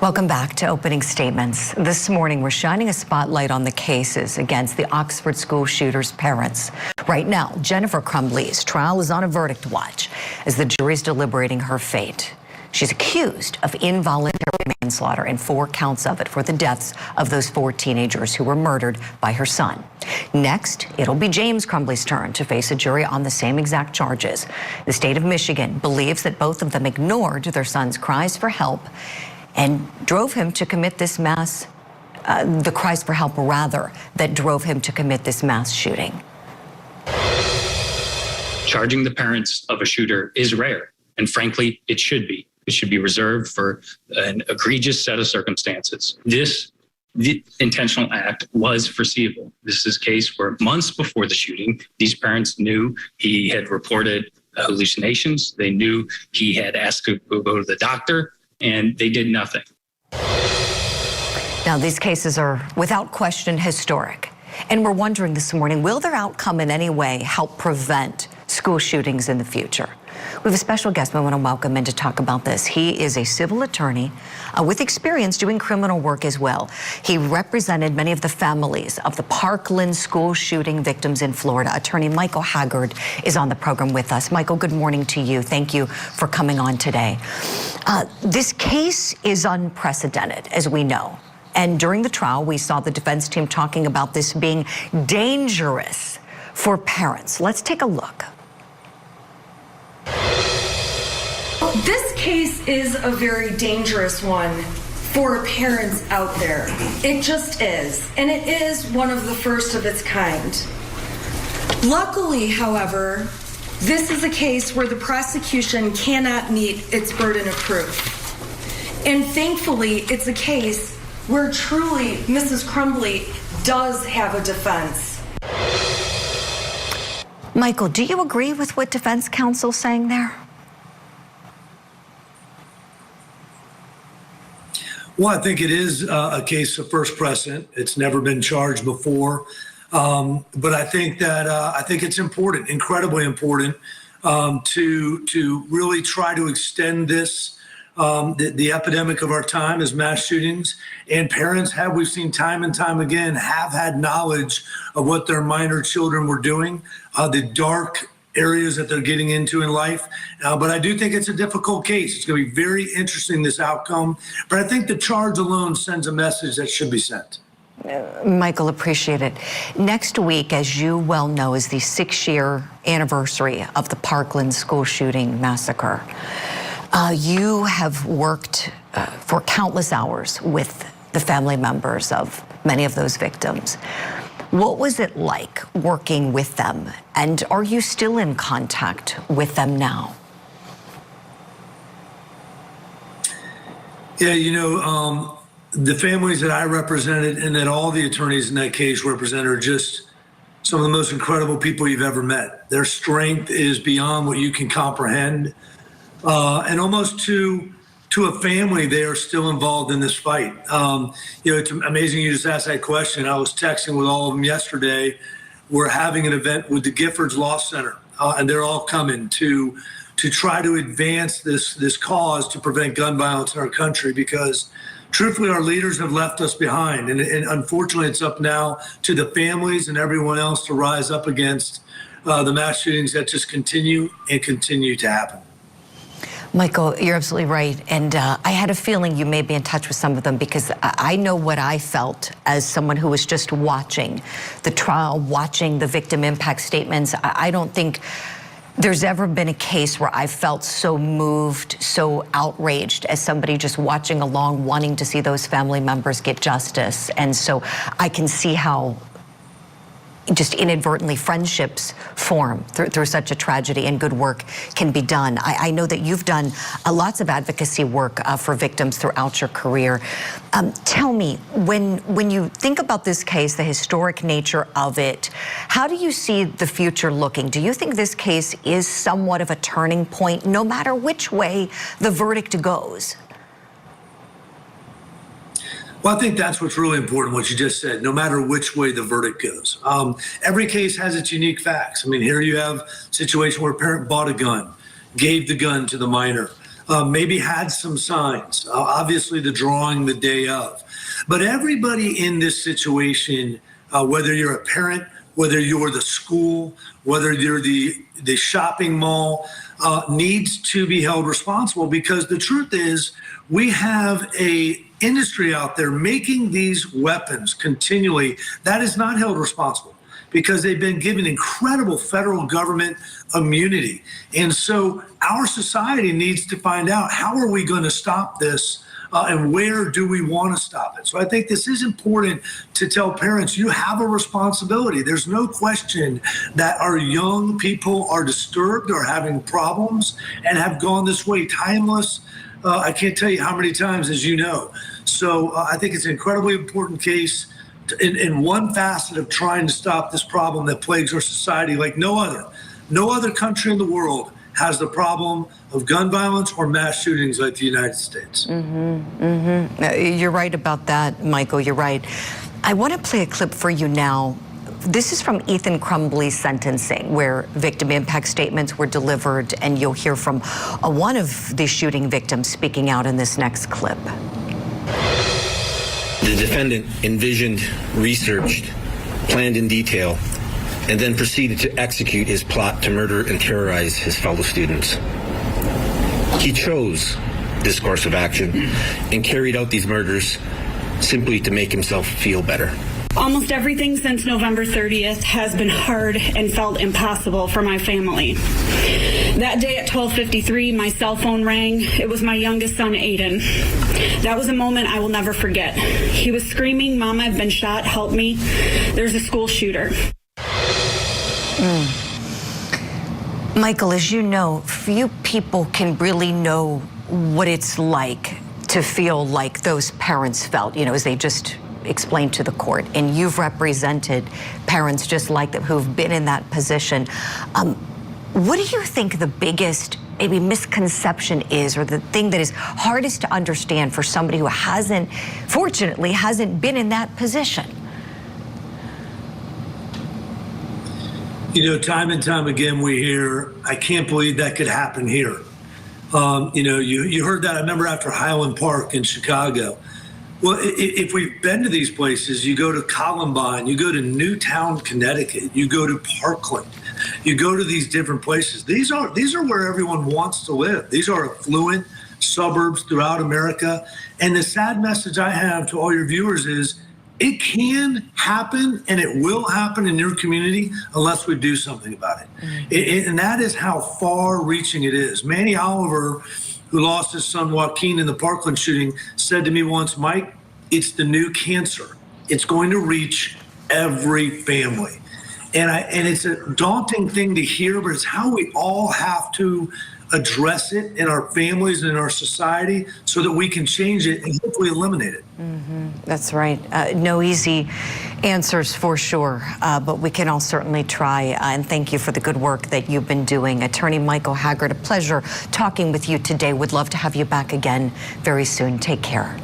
Welcome back to Opening Statements. This morning, we're shining a spotlight on the cases against the Oxford school shooter's parents. Right now, Jennifer Crumbley's trial is on a verdict watch as the jury's deliberating her fate. She's accused of involuntary manslaughter and 4 counts of it for the deaths of those 4 teenagers who were murdered by her son. Next, it'll be James Crumbley's turn to face a jury on the same exact charges. The state of Michigan believes that both of them ignored their son's cries for help and drove him to commit this the cries for help rather, that drove him to commit this mass shooting. Charging the parents of a shooter is rare, and frankly, it should be. It should be reserved for an egregious set of circumstances. The intentional act was foreseeable. This is a case where months before the shooting, these parents knew he had reported hallucinations. They knew he had asked to go to the doctor, and they did nothing. Now, these cases are without question historic. And we're wondering this morning, will their outcome in any way help prevent school shootings in the future? We have a special guest we want to welcome in to talk about this. He is a civil attorney with experience doing criminal work as well. He represented many of the families of the Parkland school shooting victims in Florida. Attorney Michael Haggard is on the program with us. Michael, good morning to you. Thank you for coming on today. This case is unprecedented, as we know. And during the trial, we saw the defense team talking about this being dangerous for parents. Let's take a look. This case is a very dangerous one for parents out there. It just is. And it is one of the first of its kind. Luckily, however, this is a case where the prosecution cannot meet its burden of proof. And thankfully, it's a case where truly Mrs. Crumbley does have a defense. Michael, do you agree with what defense counsel's saying there? Well, I think it is a case of first precedent. It's never been charged before. But I think that I think it's important, incredibly important, to really try to extend this. The epidemic of our time is mass shootings, and parents we've seen time and time again, have had knowledge of what their minor children were doing, the dark areas that they're getting into in life. But I do think it's a difficult case. It's going to be very interesting, this outcome. But I think the charge alone sends a message that should be sent. Michael, appreciate it. Next week, as you well know, is the 6-year anniversary of the Parkland school shooting massacre. You have worked for countless hours with the family members of many of those victims. What was it like working with them? And are you still in contact with them now? Yeah, the families that I represented and that all the attorneys in that case represented are just some of the most incredible people you've ever met. Their strength is beyond what you can comprehend. And almost to a family, they are still involved in this fight. It's amazing you just asked that question. I was texting with all of them yesterday. We're having an event with the Giffords Law Center, and they're all coming to try to advance this cause to prevent gun violence in our country, because truthfully, our leaders have left us behind. And unfortunately, it's up now to the families and everyone else to rise up against the mass shootings that just continue to happen. Michael, you're absolutely right. And I had a feeling you may be in touch with some of them, because I know what I felt as someone who was just watching the trial, watching the victim impact statements. I don't think there's ever been a case where I felt so moved, so outraged as somebody just watching along, wanting to see those family members get justice. And so I can see how just inadvertently friendships form through such a tragedy, and good work can be done. I know that you've done lots of advocacy work for victims throughout your career. Tell me, when you think about this case, the historic nature of it, how do you see the future looking? Do you think this case is somewhat of a turning point, no matter which way the verdict goes? Well, I think that's what's really important, what you just said, no matter which way the verdict goes. Every case has its unique facts. I mean, here you have a situation where a parent bought a gun, gave the gun to the minor. maybe had some signs, obviously the drawing the day of. But everybody in this situation, whether you're a parent, whether you're the school, whether you're the shopping mall, needs to be held responsible, because the truth is we have a industry out there making these weapons continually that is not held responsible, because they've been given incredible federal government immunity. And so our society needs to find out, how are we going to stop this? And where do we want to stop it? So I think this is important to tell parents, you have a responsibility. There's no question that our young people are disturbed or having problems and have gone this way. Timeless, I can't tell you how many times, as you know. So I think it's an incredibly important case in one facet of trying to stop this problem that plagues our society like no other. No other country in the world has the problem of gun violence or mass shootings like the United States. You're right about that, Michael. You're right. I want to play a clip for you now. This is from Ethan Crumbley's sentencing, where victim impact statements were delivered, and you'll hear from one of the shooting victims speaking out in this next clip. The defendant envisioned, researched, planned in detail, and then proceeded to execute his plot to murder and terrorize his fellow students. He chose this course of action and carried out these murders simply to make himself feel better. Almost everything since November 30th has been hard and felt impossible for my family. That day at 12:53, my cell phone rang. It was my youngest son, Aiden. That was a moment I will never forget. He was screaming, "Mom, I've been shot, help me. There's a school shooter." Michael, as you know, few people can really know what it's like to feel like those parents felt, as they just explained to the court. And you've represented parents just like them who've been in that position. What do you think the biggest maybe misconception is, or the thing that is hardest to understand for somebody who fortunately hasn't been in that position? Time and time again we hear, I can't believe that could happen here. You heard that, I remember, after Highland Park in Chicago. Well, if we've been to these places, you go to Columbine, you go to Newtown, Connecticut, you go to Parkland, you go to these different places. These are where everyone wants to live. These are affluent suburbs throughout America. And the sad message I have to all your viewers is, it can happen and it will happen in your community unless we do something about it. And that is how far-reaching it is. Manny Oliver, who lost his son Joaquin in the Parkland shooting, said to me once, "Mike, it's the new cancer. It's going to reach every family." And it's a daunting thing to hear, but it's how we all have to address it in our families and in our society so that we can change it and hopefully eliminate it. That's right. No easy answers for sure, but we can all certainly try. And thank you for the good work that you've been doing. Attorney Michael Haggard, a pleasure talking with you today. Would love to have you back again very soon. Take care.